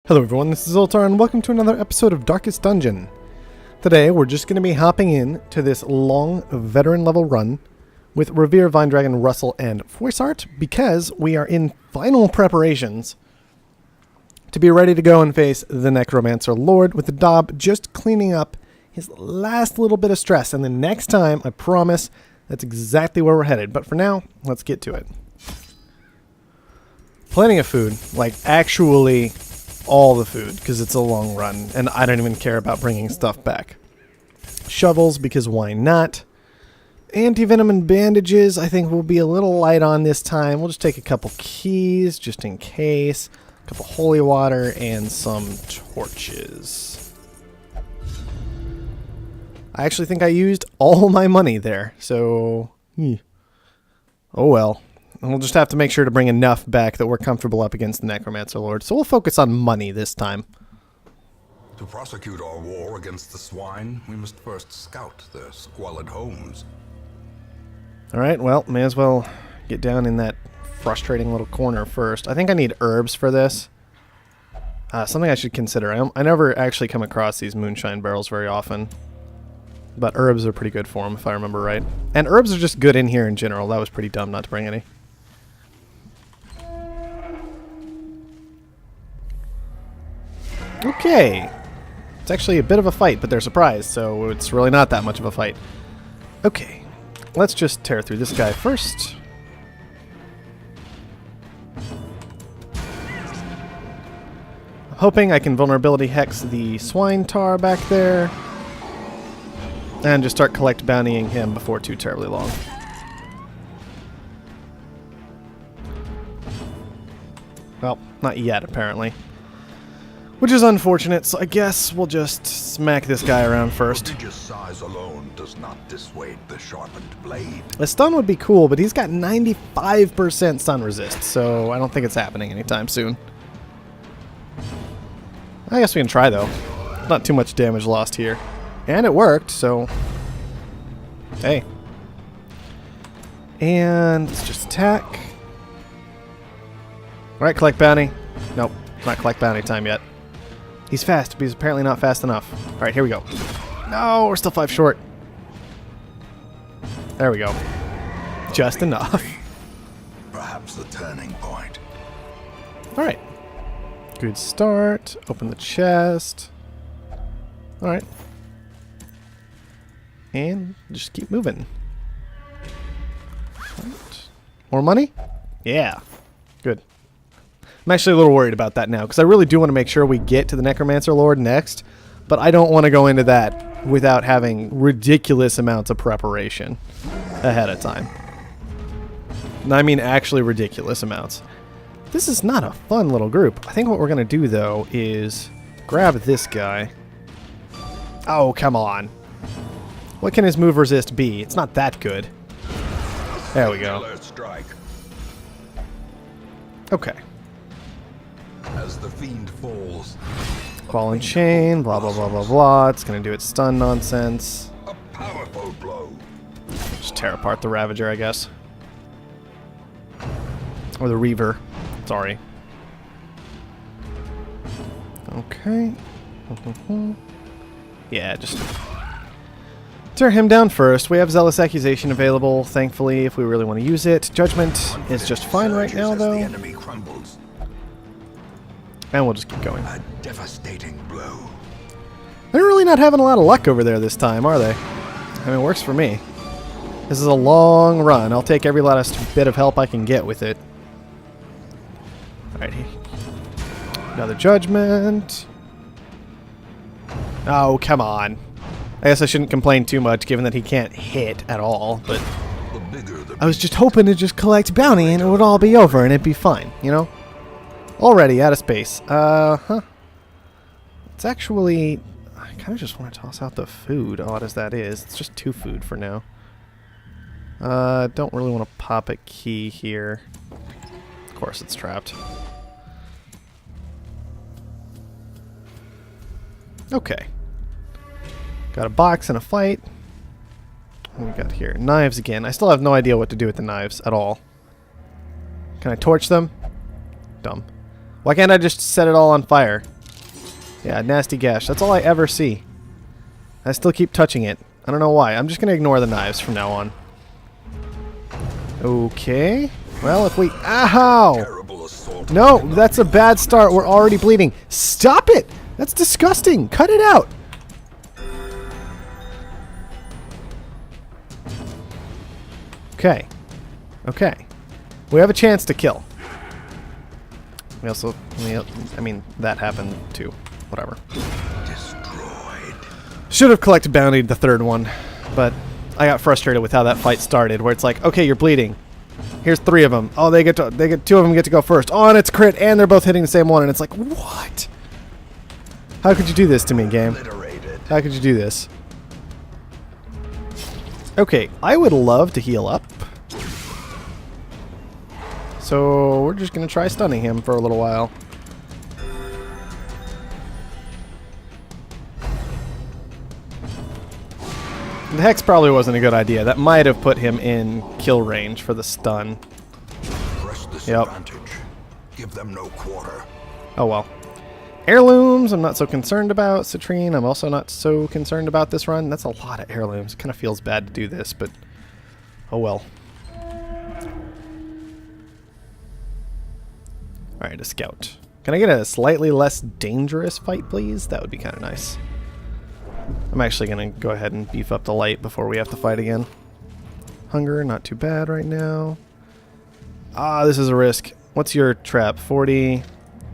Hello everyone, this is Zoltar and welcome to another episode of Darkest Dungeon. Today we're just going to be hopping in to this long veteran level run with Revere, Vine Dragon, Russell, and Foissart because we are in final preparations to be ready to go and face the Necromancer Lord with the Daub just cleaning up his last little bit of stress. And the next time, I promise, that's exactly where we're headed. But for now, let's get to it. Plenty of food, like actually all the food, because it's a long run, and I don't even care about bringing stuff back. Shovels, because why not? Anti-venom and bandages, I think we'll be a little light on this time. We'll just take a couple keys, just in case. A couple holy water, and some torches. I actually think I used all my money there, so oh well. And we'll just have to make sure to bring enough back that we're comfortable up against the Necromancer Lord. So we'll focus on money this time. To prosecute our war against the swine, we must first scout their squalid homes. Alright, well, may as well get down in that frustrating little corner first. I think I need herbs for this. Something I should consider. I never actually come across these moonshine barrels very often. But herbs are pretty good for them, if I remember right. And herbs are just good in here in general. That was pretty dumb not to bring any. Okay. It's actually a bit of a fight, but they're surprised, so it's really not that much of a fight. Okay. Let's just tear through this guy first. I'm hoping I can vulnerability hex the swine tar back there. And just start collect bountying him before too terribly long. Well, not yet, apparently. Which is unfortunate, so I guess we'll just smack this guy around first. Prodigious size alone does not dissuade the sharpened blade. A stun would be cool, but he's got 95% stun resist, so I don't think it's happening anytime soon. I guess we can try, though. Not too much damage lost here. And it worked, so... Hey. And let's just attack. Alright, collect bounty. Nope, not collect bounty time yet. He's fast, but he's apparently not fast enough. Alright, here we go. No, we're still 5 short. There we go. Just enough. Perhaps the turning point. Alright. Good start. Open the chest. Alright. And just keep moving. Right. More money? Yeah. Good. I'm actually a little worried about that now, because I really do want to make sure we get to the Necromancer Lord next, but I don't want to go into that without having ridiculous amounts of preparation ahead of time. And I mean actually ridiculous amounts. This is not a fun little group. I think what we're going to do, though, is grab this guy. Oh, come on. What can his move resist be? It's not that good. There we go. Okay. As the fiend falls, Ball and chain, blah blah blah blah blah. It's gonna do its stun nonsense. a powerful blow. Just tear apart the Ravager, I guess. Or the Reaver. Sorry. Okay. Yeah, just tear him down first. We have Zealous Accusation available, thankfully, if we really want to use it. Judgment is just fine right now, though. The enemy crumbles. And we'll just keep going. A devastating blow. They're really not having a lot of luck over there this time, are they? I mean, it works for me. This is a long run. I'll take every last bit of help I can get with it. Alright. Another Judgment. Oh, come on. I guess I shouldn't complain too much, given that he can't hit at all, but The bigger the I was just hoping to just collect bounty and it would all be over and it'd be fine, you know? Already out of space. It's actually... I kind of just want to toss out the food, odd as that is. It's just 2 food for now. Don't really want to pop a key here. Of course it's trapped. Okay. Got a box and a fight. What do we got here? Knives again. I still have no idea what to do with the knives at all. Can I torch them? Dumb. Why can't I just set it all on fire? Yeah, nasty gash. That's all I ever see. I still keep touching it. I don't know why. I'm just going to ignore the knives from now on. Okay. Well, if we... Ow! Terrible assault. No, that's a bad start. We're already bleeding. Stop it! That's disgusting. Cut it out. Okay. Okay. We have a chance to kill. We also... I mean, that happened too. Whatever. Destroyed. Should have collected bounty the third one, but I got frustrated with how that fight started, where it's like, okay, you're bleeding. Here's 3 of them. Oh, 2 of them get to go first. Oh, and it's crit, and they're both hitting the same one, and it's like, what? How could you do this to me, game? Obliterated. How could you do this? Okay, I would love to heal up. So we're just gonna try stunning him for a little while. The Hex probably wasn't a good idea. That might have put him in kill range for the stun. Press this Yep. advantage. Give them no quarter. Oh well. Heirlooms, I'm not so concerned about. Citrine, I'm also not so concerned about this run. That's a lot of heirlooms. Kind of feels bad to do this, but oh well. Alright, a scout. Can I get a slightly less dangerous fight, please? That would be kind of nice. I'm actually going to go ahead and beef up the light before we have to fight again. Hunger, not too bad right now. Ah, this is a risk. What's your trap? 40.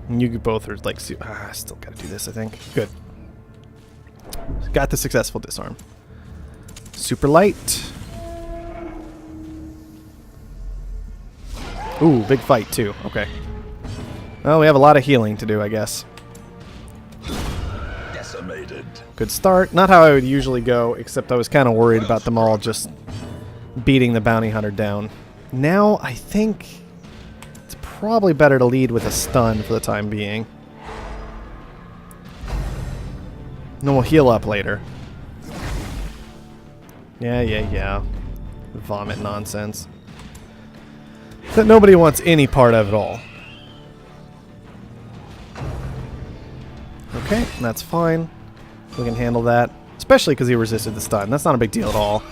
And you both are like... I still got to do this, I think. Good. Got the successful disarm. Super light. Ooh, big fight too. Okay. Well, we have a lot of healing to do, I guess. Decimated. Good start. Not how I would usually go, except I was kind of worried about them all just beating the bounty hunter down. Now, I think it's probably better to lead with a stun for the time being. And then we'll heal up later. Yeah. Vomit nonsense. That nobody wants any part of at all. Okay, that's fine. We can handle that. Especially because he resisted the stun. That's not a big deal at all.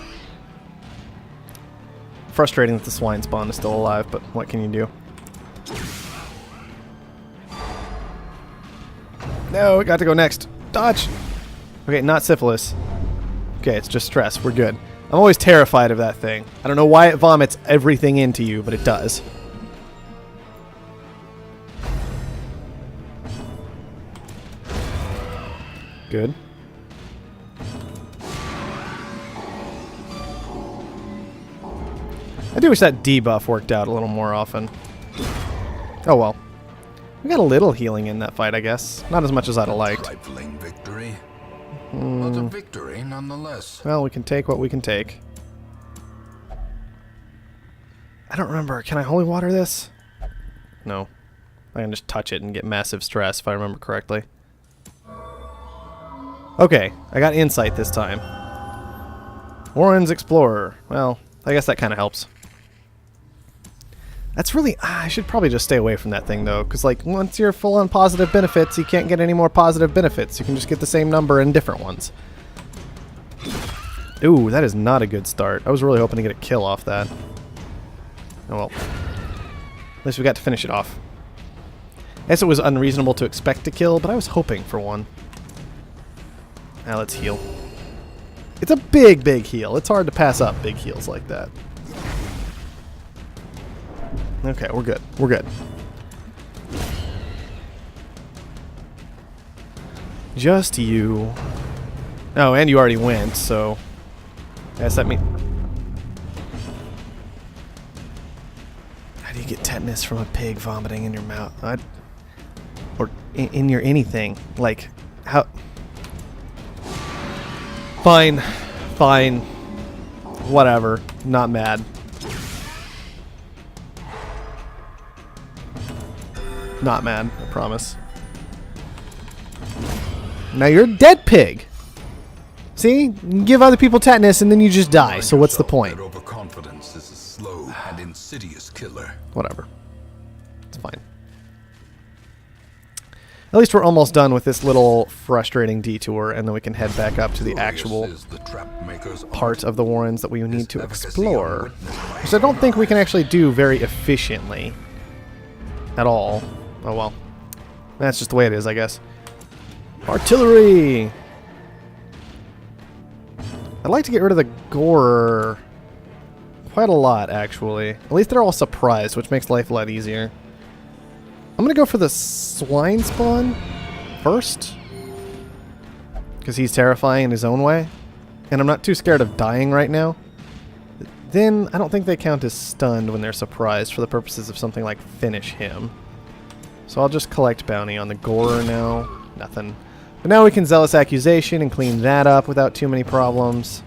Frustrating that the swine spawn is still alive, but what can you do? No, it got to go next. Dodge! Okay, not syphilis. Okay, it's just stress. We're good. I'm always terrified of that thing. I don't know why it vomits everything into you, but it does. Good. I do wish that debuff worked out a little more often. Oh well. We got a little healing in that fight, I guess. Not as much as I'd have liked. Trifling victory. But a victory nonetheless. Well, we can take what we can take. I don't remember. Can I holy water this? No. I can just touch it and get massive stress if I remember correctly. Okay, I got insight this time. Warren's Explorer. Well, I guess that kind of helps. That's really... I should probably just stay away from that thing, though, because, like, once you're full on positive benefits, you can't get any more positive benefits. You can just get the same number in different ones. Ooh, that is not a good start. I was really hoping to get a kill off that. Oh, well. At least we got to finish it off. I guess it was unreasonable to expect to kill, but I was hoping for one. Now let's heal. It's a big, big heal. It's hard to pass up big heals like that. Okay, we're good. We're good. Just you. Oh, and you already went, so... I guess that means... How do you get tetanus from a pig vomiting in your mouth? Or in your anything? Like, how... Fine. Fine. Whatever. Not mad. Not mad, I promise. Now you're a dead pig. See? You give other people tetanus and then you just die, so what's the point? That overconfidence is a slow and insidious killer. Whatever. It's fine. At least we're almost done with this little frustrating detour, and then we can head back up to the actual part of the Warrens that we need to explore. Which I don't think we can actually do very efficiently. At all. Oh well. That's just the way it is, I guess. Artillery! I'd like to get rid of the gore quite a lot, actually. At least they're all surprised, which makes life a lot easier. I'm gonna go for the swine spawn first, because he's terrifying in his own way, and I'm not too scared of dying right now. Then I don't think they count as stunned when they're surprised for the purposes of something like finish him. So I'll just collect bounty on the Gorer now. Nothing. But now we can Zealous Accusation and clean that up without too many problems.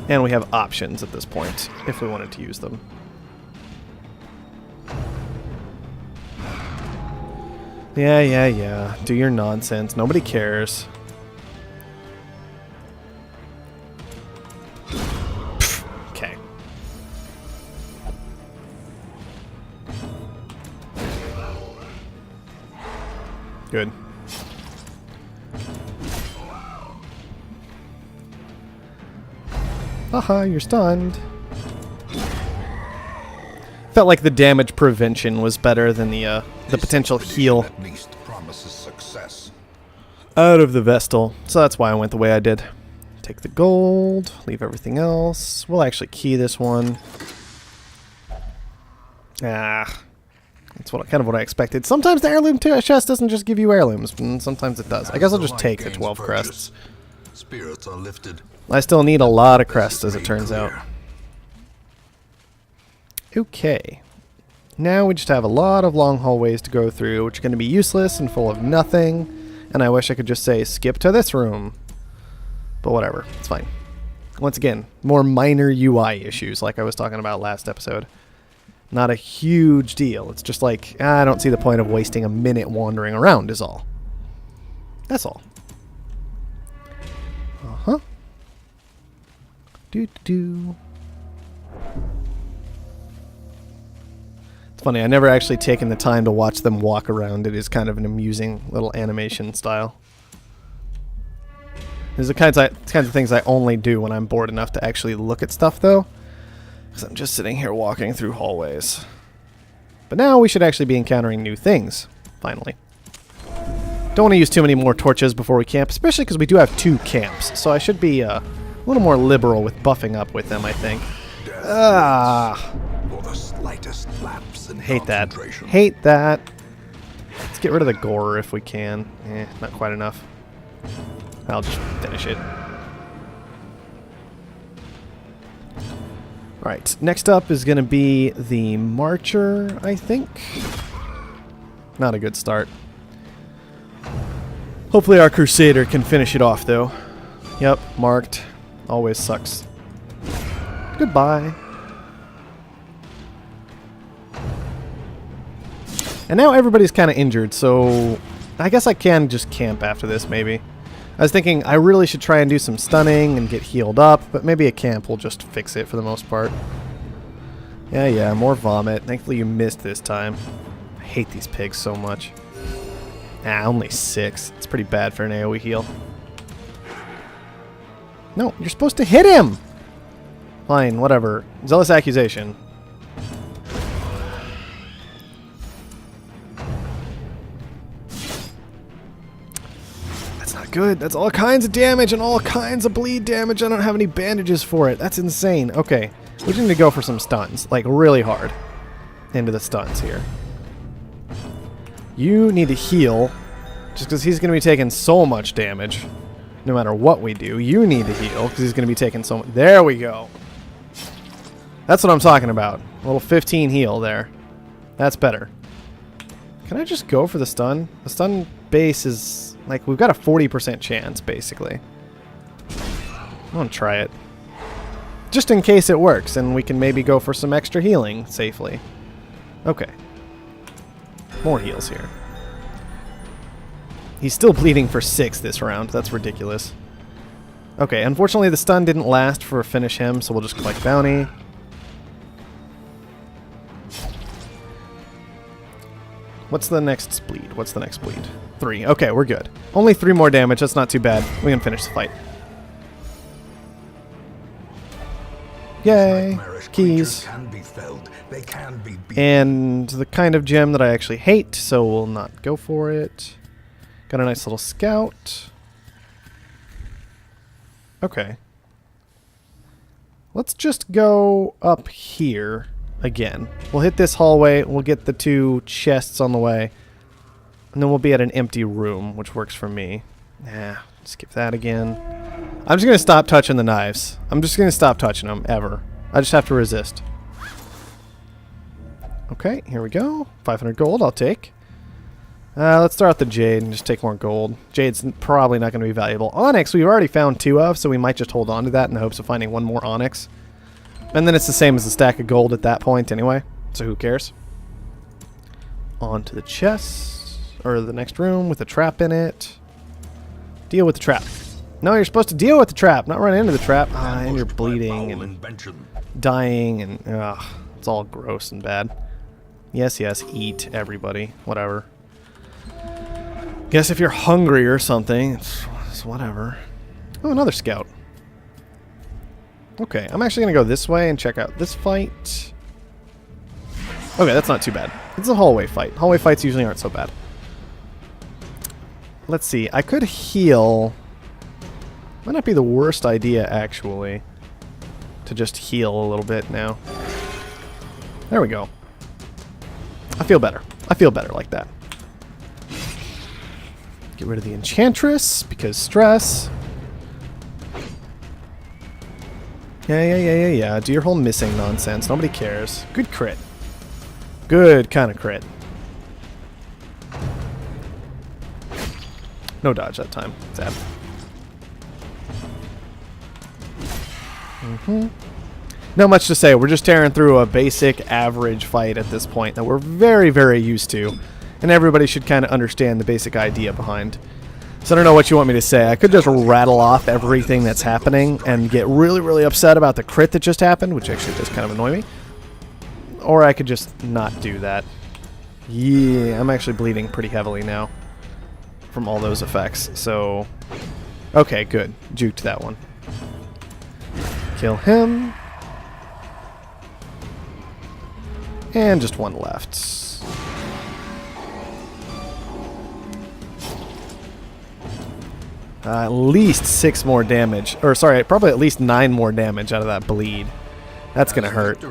And we have options at this point, if we wanted to use them. Yeah. Do your nonsense. Nobody cares. Okay. Good. Haha, you're stunned. Felt like the damage prevention was better than the potential heal at least promises success. out of the Vestal. So that's why I went the way I did. Take the gold, leave everything else. We'll actually key this one. That's kind of what I expected. Sometimes the heirloom chest doesn't just give you heirlooms, and sometimes it does. I guess I'll just take the 12 crests. Spirits are lifted. I still need a lot of crests, as it turns out. Okay. Now we just have a lot of long hallways to go through, which are going to be useless and full of nothing. And I wish I could just say, skip to this room. But whatever, it's fine. Once again, more minor UI issues like I was talking about last episode. Not a huge deal. It's just like, I don't see the point of wasting a minute wandering around is all. That's all. Uh-huh. Do-do-do. It's funny, I never actually taken the time to watch them walk around. It is kind of an amusing little animation style. These are the kinds of things I only do when I'm bored enough to actually look at stuff, though. Because I'm just sitting here walking through hallways. But now we should actually be encountering new things, finally. Don't want to use too many more torches before we camp, especially because we do have 2 camps. So I should be a little more liberal with buffing up with them, I think. For the slightest lapse in Hate that. concentration. Hate that. Let's get rid of the gore if we can. Not quite enough. I'll just finish it. Alright, next up is going to be the Marcher, I think. Not a good start. Hopefully our Crusader can finish it off, though. Yep, marked. Always sucks. Goodbye. And now everybody's kind of injured, so I guess I can just camp after this, maybe. I was thinking I really should try and do some stunning and get healed up, but maybe a camp will just fix it for the most part. Yeah, more vomit. Thankfully you missed this time. I hate these pigs so much. Only 6. It's pretty bad for an AoE heal. No, you're supposed to hit him! Fine, whatever. Zealous Accusation. That's not good. That's all kinds of damage and all kinds of bleed damage. I don't have any bandages for it. That's insane. Okay, we just need to go for some stuns. Like, really hard. Into the stuns here. You need to heal. Just because he's going to be taking so much damage. No matter what we do, you need to heal because he's going to be taking so much. There we go. That's what I'm talking about. A little 15 heal there. That's better. Can I just go for the stun? The stun base is like we've got a 40% chance basically. I want to try it. Just in case it works and we can maybe go for some extra healing safely. Okay. More heals here. He's still bleeding for 6 this round. That's ridiculous. Okay, unfortunately the stun didn't last for finish him, so we'll just collect bounty. What's the next bleed? What's the next bleed? 3. Okay, we're good. Only 3 more damage. That's not too bad. We can finish the fight. Yay! Nightmarish Keys. creatures can be felled. They can be beaten. And the kind of gem that I actually hate, so we'll not go for it. Got a nice little scout. Okay. Let's just go up here again. We'll hit this hallway, we'll get the 2 chests on the way, and then we'll be at an empty room, which works for me. Nah, skip that again. I'm just going to stop touching the knives. I'm just going to stop touching them, ever. I just have to resist. Okay, here we go. 500 gold, I'll take. Let's start with the jade and just take more gold. Jade's probably not going to be valuable. Onyx, we've already found 2 of, so we might just hold on to that in the hopes of finding 1 more onyx. And then it's the same as a stack of gold at that point anyway, so who cares? On to the chest, or the next room with a trap in it. Deal with the trap. No, you're supposed to deal with the trap, not run into the trap. And you're bleeding and dying and ugh, it's all gross and bad. Yes, yes, eat, everybody. Whatever. Guess if you're hungry or something, it's whatever. Oh, another scout. Okay, I'm actually going to go this way and check out this fight. Okay, that's not too bad. It's a hallway fight. Hallway fights usually aren't so bad. Let's see. I could heal. Might not be the worst idea, actually, to just heal a little bit now. There we go. I feel better. I feel better like that. Get rid of the Enchantress, because stress. Yeah. Do your whole missing nonsense. Nobody cares. Good crit. Good kind of crit. No dodge that time. Sad. Not much to say. We're just tearing through a basic average fight at this point that we're very, very used to. And everybody should kind of understand the basic idea behind. So I don't know what you want me to say. I could just rattle off everything that's happening and get really, really upset about the crit that just happened, which actually does kind of annoy me. Or I could just not do that. Yeah, I'm actually bleeding pretty heavily now from all those effects. So, okay, good. Juked that one. Kill him. And just 1 left. At least 6 more damage. Or, sorry, probably at least 9 more damage out of that bleed. That's going to hurt.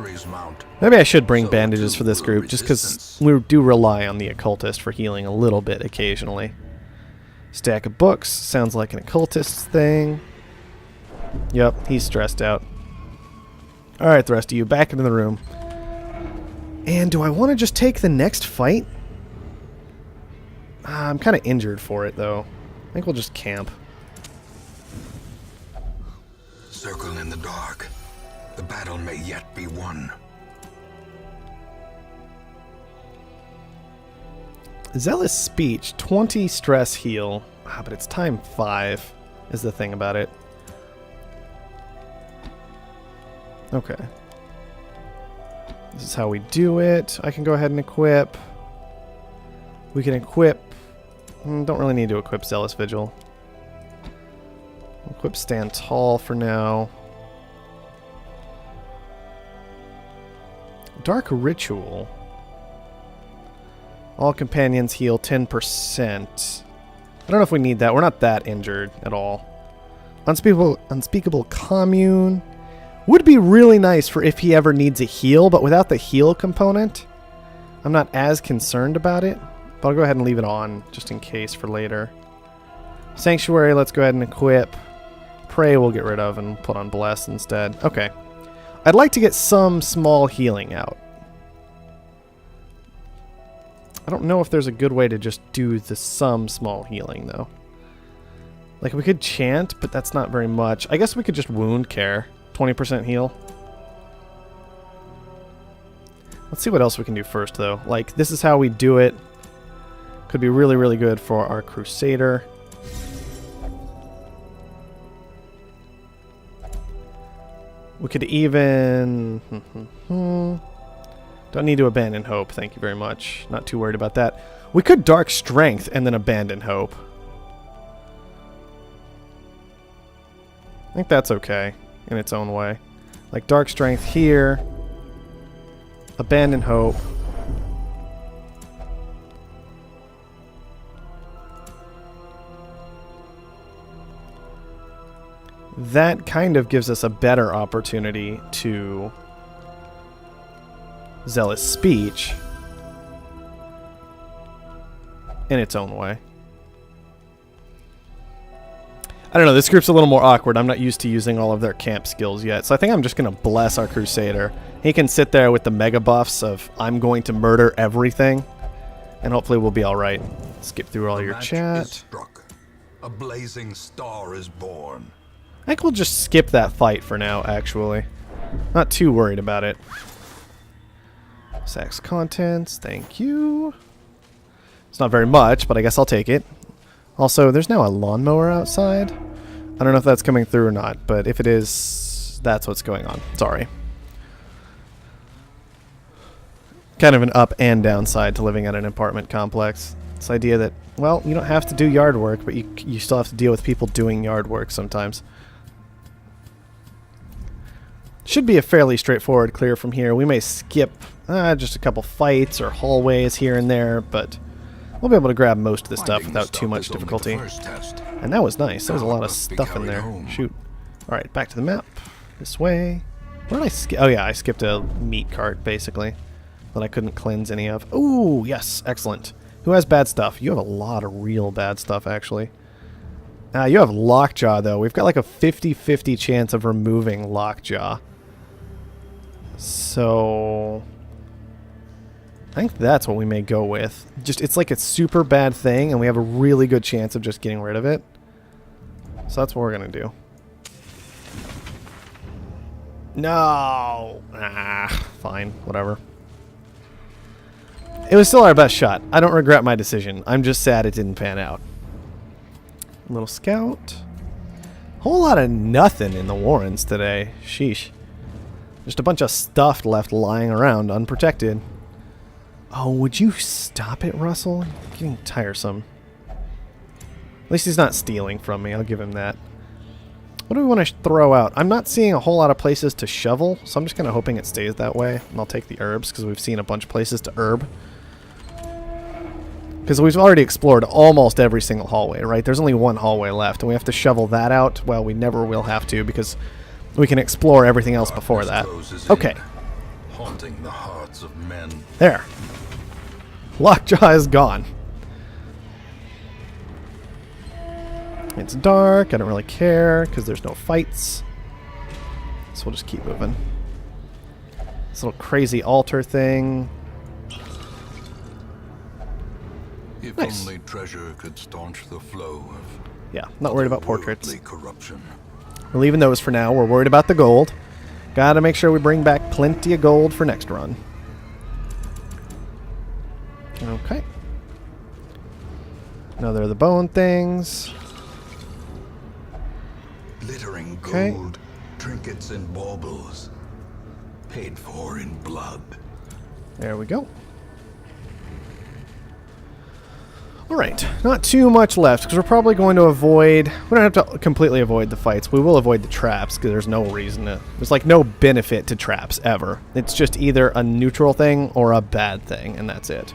Maybe I should bring bandages for this group, just because we do rely on the occultist for healing a little bit occasionally. Stack of books. Sounds like an occultist thing. Yep, he's stressed out. Alright, the rest of you, back into the room. And do I want to just take the next fight? I'm kind of injured for it, though. I think we'll just camp. Circle in the dark. The battle may yet be won. Zealous Speech, 20 stress heal. But it's time 5 is the thing about it. Okay. This is how we do it. I can go ahead and equip. We can equip. Don't really need to equip Zealous Vigil. Equip Stand Tall for now. Dark Ritual. All companions heal 10%. I don't know if we need that. We're not that injured at all. Unspeakable Commune. Would be really nice for if he ever needs a heal, but without the heal component, I'm not as concerned about it. But I'll go ahead and leave it on, just in case for later. Sanctuary, let's go ahead and equip. Pray we'll get rid of and put on Bless instead. Okay. I'd like to get some small healing out. I don't know if there's a good way to just do some small healing, though. Like, we could chant, but that's not very much. I guess we could just wound care. 20% heal. Let's see what else we can do first, though. Like, this is how we do it. Could be really, really good for our Crusader. We could even... Don't need to abandon hope. Thank you very much. Not too worried about that. We could Dark Strength and then abandon hope. I think that's okay in its own way. Like Dark Strength here. Abandon hope. That kind of gives us a better opportunity to Zealous Speech in its own way. I don't know, this group's a little more awkward. I'm not used to using all of their camp skills yet, so I think I'm just going to bless our Crusader. He can sit there with the mega buffs of I'm going to murder everything, and hopefully we'll be alright. Skip through all your chat. Is struck. A blazing star is born. I think we'll just skip that fight for now, actually. Not too worried about it. Sax contents, thank you. It's not very much, but I guess I'll take it. Also, there's now a lawnmower outside. I don't know if that's coming through or not, but if it is, that's what's going on. Sorry. Kind of an up and downside to living at an apartment complex. This idea that, well, you don't have to do yard work, but you still have to deal with people doing yard work sometimes. Should be a fairly straightforward clear from here. We may skip just a couple fights or hallways here and there, but we'll be able to grab most of this stuff without too much difficulty. And that was nice. There was a lot of stuff in there. Shoot. Alright, back to the map. This way. Where did I skip? Oh yeah, I skipped a meat cart, basically, that I couldn't cleanse any of. Ooh, yes, excellent. Who has bad stuff? You have a lot of real bad stuff, actually. You have Lockjaw, though. We've got like a 50-50 chance of removing Lockjaw. So I think that's what we may go with. Just, it's like a super bad thing, and we have a really good chance of just getting rid of it. So that's what we're going to do. No! Fine. Whatever. It was still our best shot. I don't regret my decision. I'm just sad it didn't pan out. Little scout. Whole lot of nothing in the Warrens today. Sheesh. Just a bunch of stuff left lying around unprotected. Oh, would you stop it, Russell? You're getting tiresome. At least he's not stealing from me. I'll give him that. What do we want to throw out? I'm not seeing a whole lot of places to shovel, so I'm just kind of hoping it stays that way. And I'll take the herbs, because we've seen a bunch of places to herb. Because we've already explored almost every single hallway, right? There's only one hallway left, and we have to shovel that out. Well, we never will have to, because we can explore everything else before that. Okay. Haunting the hearts of men. There. Lockjaw is gone. It's dark. I don't really care because there's no fights. So we'll just keep moving. This little crazy altar thing. If Nice. only treasure could staunch the flow of Yeah, not worried about portraits. worldly corruption. We're leaving those for now. We're worried about the gold. Gotta make sure we bring back plenty of gold for next run. Okay. Another of the bone things. Glittering Okay. gold, trinkets and baubles, paid for in blood. There we go. Alright, not too much left, because we're probably going to avoid... We don't have to completely avoid the fights. We will avoid the traps, because there's no reason to... There's, like, no benefit to traps, ever. It's just either a neutral thing or a bad thing, and that's it.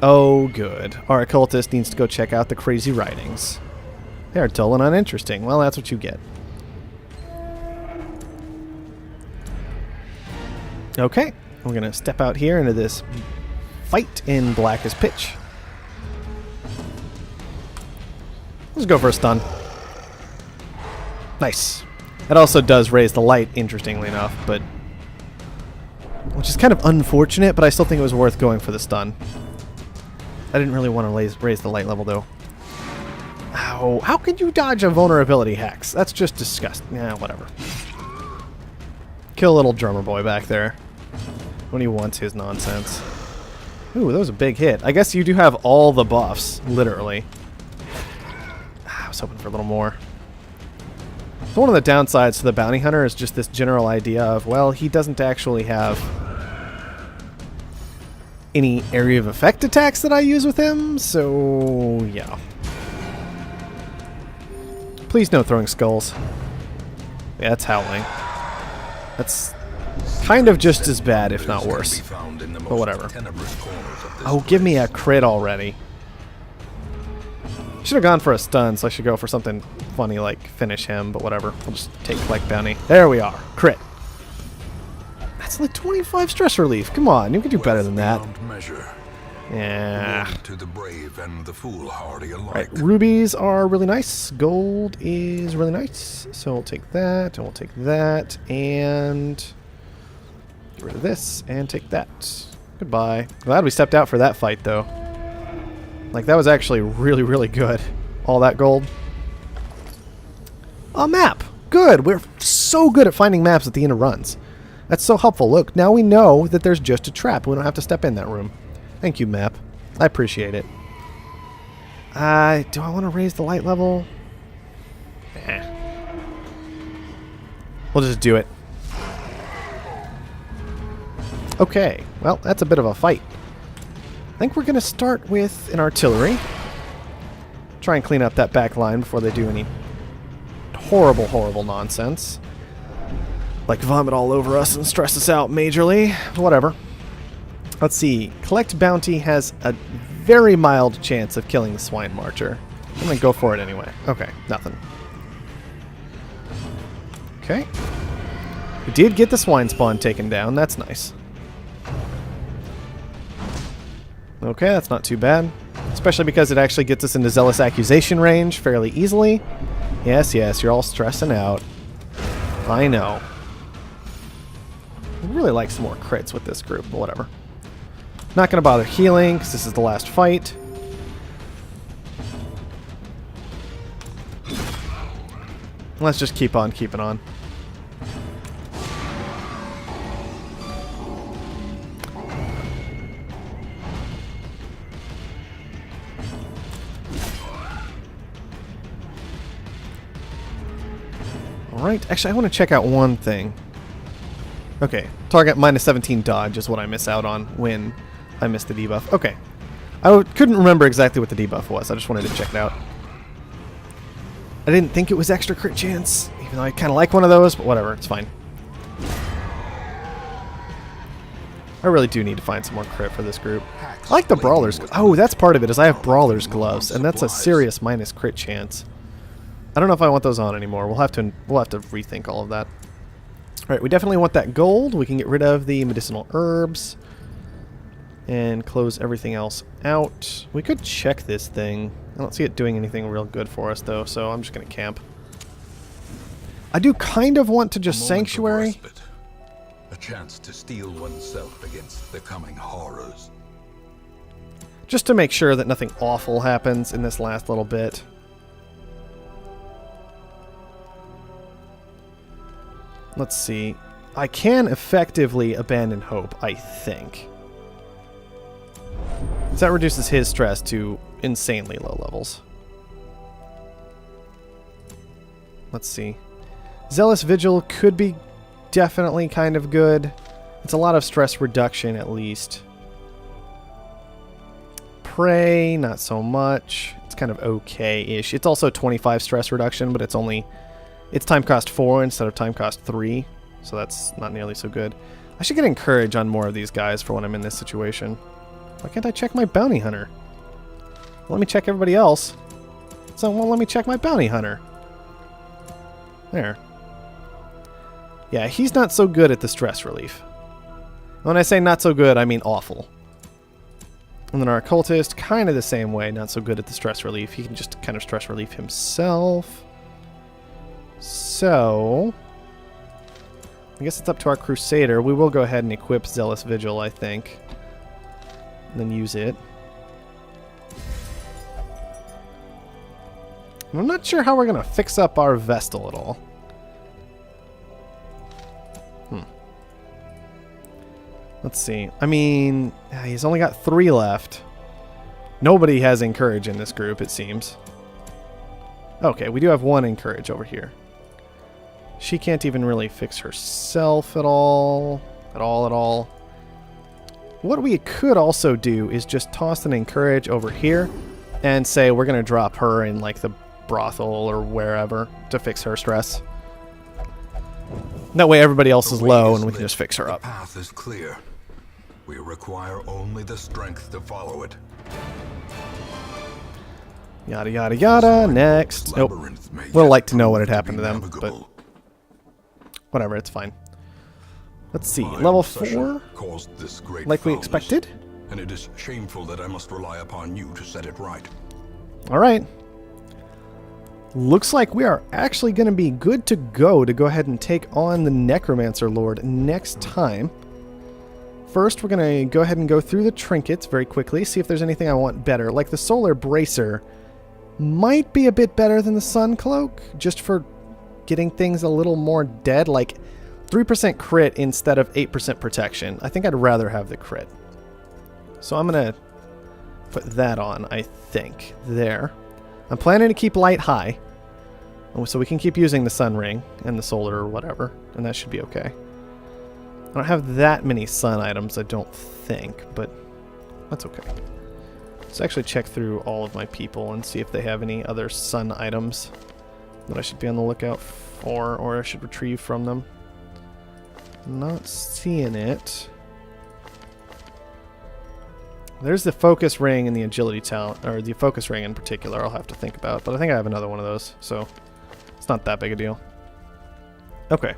Oh, good. Our occultist needs to go check out the crazy writings. They are dull and uninteresting. Well, that's what you get. Okay, we're going to step out here into this fight in Blackest Pitch. Let's go for a stun. Nice. It also does raise the light, interestingly enough, but... Which is kind of unfortunate, but I still think it was worth going for the stun. I didn't really want to raise the light level, though. Ow. How could you dodge a vulnerability hex? That's just disgusting. Yeah, whatever. Kill a little drummer boy back there when he wants his nonsense. Ooh, that was a big hit. I guess you do have all the buffs, literally. I was hoping for a little more. So one of the downsides to the bounty hunter is just this general idea of, well, he doesn't actually have any area of effect attacks that I use with him, so yeah. Please no throwing skulls. Yeah, that's howling. That's kind of just as bad, if not worse. But whatever. Oh, give me a crit already. Should have gone for a stun, so I should go for something funny like finish him, but whatever. We'll just take Collect Bounty. There we are. Crit. That's like 25 stress relief. Come on, you can do better than that. Yeah. To the brave and the foolhardy alike. Right, rubies are really nice. Gold is really nice. So we'll take that, and we'll take that, and get rid of this, and take that. Goodbye. Glad we stepped out for that fight, though. Like, that was actually really, really good. All that gold. A map. Good. We're so good at finding maps at the end of runs. That's so helpful. Look, now we know that there's just a trap. We don't have to step in that room. Thank you, map. I appreciate it. Do I want to raise the light level? Nah. We'll just do it. Okay. Well, that's a bit of a fight. I think we're going to start with an artillery. Try and clean up that back line before they do any horrible, horrible nonsense. Like vomit all over us and stress us out majorly. Whatever. Let's see. Collect Bounty has a very mild chance of killing the Swine Marcher. I'm going to go for it anyway. Okay, nothing. Okay. We did get the Swine Spawn taken down. That's nice. Okay, that's not too bad. Especially because it actually gets us into Zealous Accusation range fairly easily. Yes, yes, you're all stressing out. I know. I'd really like some more crits with this group, but whatever. Not going to bother healing, because this is the last fight. Let's just keep on keeping on. Alright, actually I want to check out one thing. Okay, target minus 17 dodge is what I miss out on when I miss the debuff. Okay. I couldn't remember exactly what the debuff was. I just wanted to check it out. I didn't think it was extra crit chance, even though I kind of like one of those, but whatever, it's fine. I really do need to find some more crit for this group. I like the Brawler's... Oh, that's part of it, is I have Brawler's Gloves, and that's a serious minus crit chance. I don't know if I want those on anymore. We'll have to rethink all of that. Alright, we definitely want that gold. We can get rid of the medicinal herbs. And close everything else out. We could check this thing. I don't see it doing anything real good for us, though, so I'm just going to camp. I do kind of want to just Sanctuary. A chance to steel oneself against the coming horrors. Just to make sure that nothing awful happens in this last little bit. Let's see. I can effectively abandon hope, I think. So that reduces his stress to insanely low levels. Let's see. Zealous Vigil could be definitely kind of good. It's a lot of stress reduction at least. Prey, not so much. It's kind of okay-ish. It's also 25 stress reduction, but it's time cost 4 instead of time cost 3, so that's not nearly so good. I should get Encourage on more of these guys for when I'm in this situation. Why can't I check my Bounty Hunter? Let me check everybody else. So won't let me check my Bounty Hunter. There. Yeah, he's not so good at the stress relief. When I say not so good, I mean awful. And then our Occultist, kind of the same way, not so good at the stress relief. He can just kind of stress relief himself. So, I guess it's up to our Crusader. We will go ahead and equip Zealous Vigil, I think. And then use it. I'm not sure how we're going to fix up our Vestal at all. Let's see. I mean, he's only got 3 left. Nobody has Encourage in this group, it seems. Okay, we do have 1 Encourage over here. She can't even really fix herself at all. At all. what we could also do is just toss an encourage over here and say we're going to drop her in like the brothel or wherever to fix her stress. That way everybody else is low and we can just fix her up. The path is clear. We require only the strength to follow it. Yada yada yada. Next. Nope. Would have liked to know what had happened to them, but whatever, it's fine. Let's see. Level 4. Like we expected. And it is shameful that I must rely upon you to set it right. Alright. Looks like we are actually going to be good to go ahead and take on the Necromancer Lord next time. First, we're going to go ahead and go through the trinkets very quickly, see if there's anything I want better. Like the Solar Bracer might be a bit better than the Sun Cloak, just for getting things a little more dead, like 3% crit instead of 8% protection. I think I'd rather have the crit. So I'm going to put that on, I think. There. I'm planning to keep light high, so we can keep using the Sun Ring and the Solar or whatever, and that should be okay. I don't have that many Sun items, I don't think, but that's okay. Let's actually check through all of my people and see if they have any other Sun items that I should be on the lookout for, or I should retrieve from them. Not seeing it. There's the Focus Ring and the Agility talent, or the Focus Ring in particular I'll have to think about, but I think I have another one of those, so it's not that big a deal. Okay.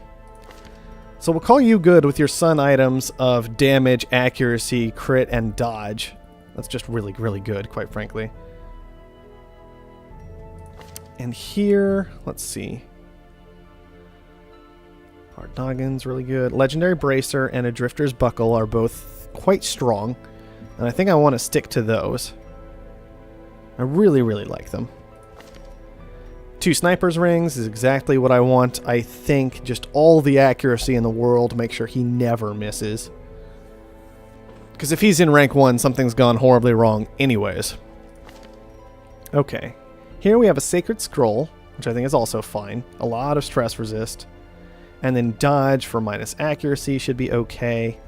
So we'll call you good with your Sun items of damage, accuracy, crit, and dodge. That's just really, really good, quite frankly. And here, let's see. Hard Noggin's really good. Legendary Bracer and a Drifter's Buckle are both quite strong. And I think I want to stick to those. I really, really like them. 2 Sniper's Rings is exactly what I want. I think just all the accuracy in the world, make sure he never misses. Because if he's in rank 1, something's gone horribly wrong anyways. Okay. Here we have a Sacred Scroll, which I think is also fine. A lot of stress resist. And then dodge for minus accuracy should be okay.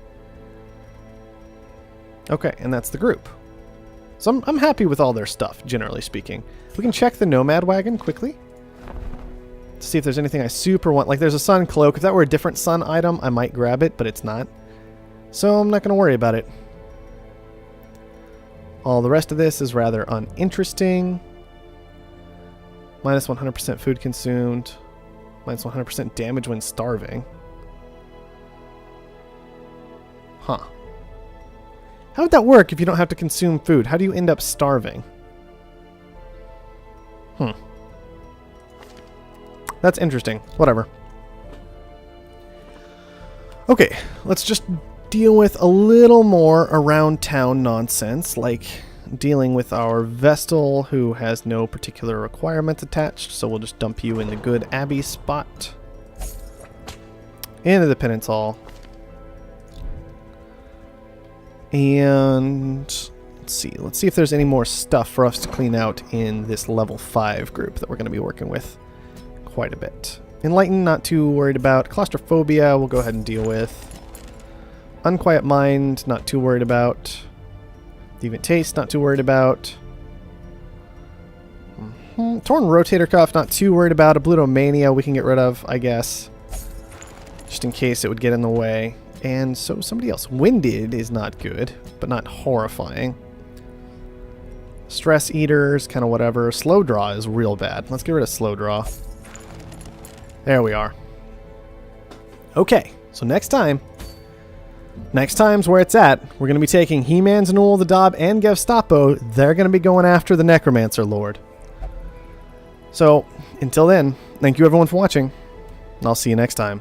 Okay, and that's the group. So I'm happy with all their stuff, generally speaking. We can check the Nomad Wagon quickly to see if there's anything I super want. Like there's a Sun Cloak. If that were a different Sun item, I might grab it, but it's not. So I'm not going to worry about it. All the rest of this is rather uninteresting. Minus 100% food consumed. Minus 100% damage when starving. Huh. How would that work if you don't have to consume food? How do you end up starving? That's interesting. Whatever. Okay, let's just deal with a little more around town nonsense, like dealing with our Vestal, who has no particular requirements attached, so we'll just dump you in the good Abbey spot. Into the Penance Hall. And let's see if there's any more stuff for us to clean out in this level 5 group that we're going to be working with quite a bit. Enlighten, not too worried about. Claustrophobia, we'll go ahead and deal with. Unquiet Mind, not too worried about. Deviant Taste, not too worried about. Torn Rotator Cuff, not too worried about. A Blutomania we can get rid of, I guess. Just in case it would get in the way. And so somebody else. Winded is not good, but not horrifying. Stress Eaters, kind of whatever. Slow Draw is real bad. Let's get rid of Slow Draw. There we are. Okay, so next time's where it's at. We're going to be taking He-Man, Zanul, the Daub, and Gestapo. They're going to be going after the Necromancer Lord. So, until then, thank you everyone for watching, and I'll see you next time.